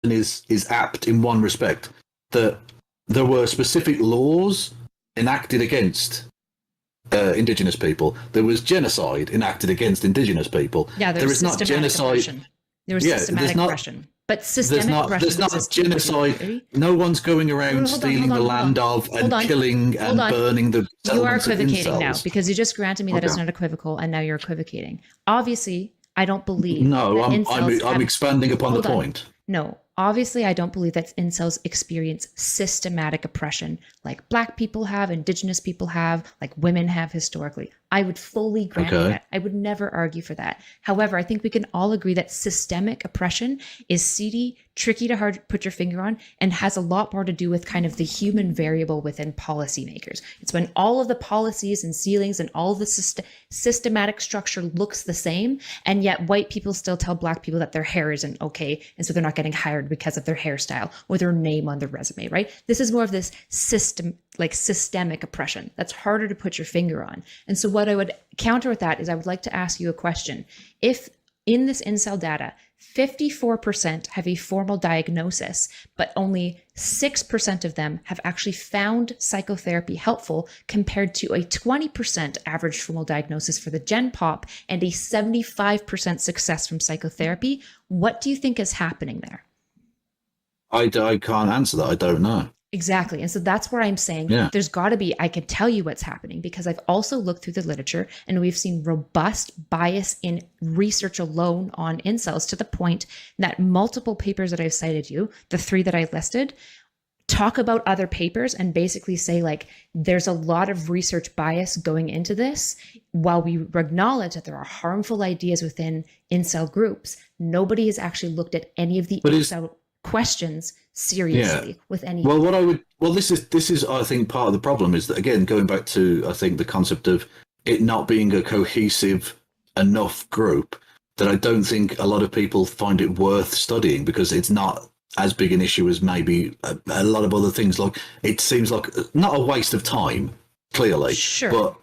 is apt in one respect, that there were specific laws enacted against Indigenous people. There was genocide enacted against Indigenous people. Yeah, there is not genocide. Oppression. There was systematic oppression. But systemic oppression. There's not genocide. No one's going around stealing the land of and killing and burning the settlements. You are equivocating now because you just granted me that it's not equivocal, and now you're equivocating. Obviously, I don't believe. No, I'm expanding upon the point. No, obviously, I don't believe that incels experience systematic oppression like Black people have, Indigenous people have, like women have historically. I would fully grant that. I would never argue for that. However, I think we can all agree that systemic oppression is seedy, tricky to hard put your finger on, and has a lot more to do with kind of the human variable within policymakers. It's when all of the policies and ceilings and all of the systematic structure looks the same, and yet white people still tell Black people that their hair isn't okay, and so they're not getting hired because of their hairstyle or their name on their resume, right? This is more of this systemic oppression that's harder to put your finger on. And so what I would counter with that is I would like to ask you a question. If in this incel data, 54% have a formal diagnosis, but only 6% of them have actually found psychotherapy helpful, compared to a 20% average formal diagnosis for the Gen Pop and a 75% success from psychotherapy, what do you think is happening there? I can't answer that. I don't know. Exactly. And so that's where I'm saying there's got to be, I could tell you what's happening because I've also looked through the literature and we've seen robust bias in research alone on incels, to the point that multiple papers that I've cited you, the 3 that I listed, talk about other papers and basically say like, there's a lot of research bias going into this. While we acknowledge that there are harmful ideas within incel groups, nobody has actually looked at any of the incel questions seriously with any. This is I think part of the problem is that, again, going back to I think the concept of it not being a cohesive enough group, that I don't think a lot of people find it worth studying because it's not as big an issue as maybe a lot of other things. Like, it seems like not a waste of time, clearly. Sure.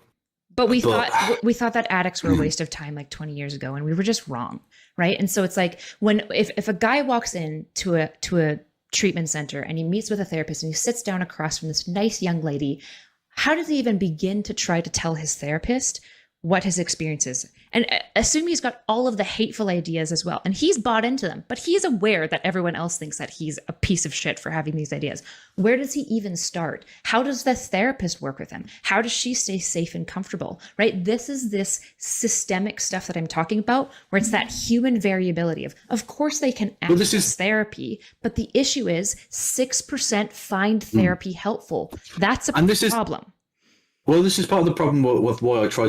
But we thought that addicts were a waste of time like 20 years ago, and we were just wrong, right? And so it's like if a guy walks in to a treatment center and he meets with a therapist and he sits down across from this nice young lady, how does he even begin to try to tell his therapist what his experience is? And assume he's got all of the hateful ideas as well, and he's bought into them, but he's aware that everyone else thinks that he's a piece of shit for having these ideas. Where does he even start? How does the therapist work with him? How does she stay safe and comfortable, right? This is this systemic stuff that I'm talking about, where it's that human variability of course they can access therapy, but the issue is 6% find therapy helpful. That's a problem. Well, this is part of the problem with why I try to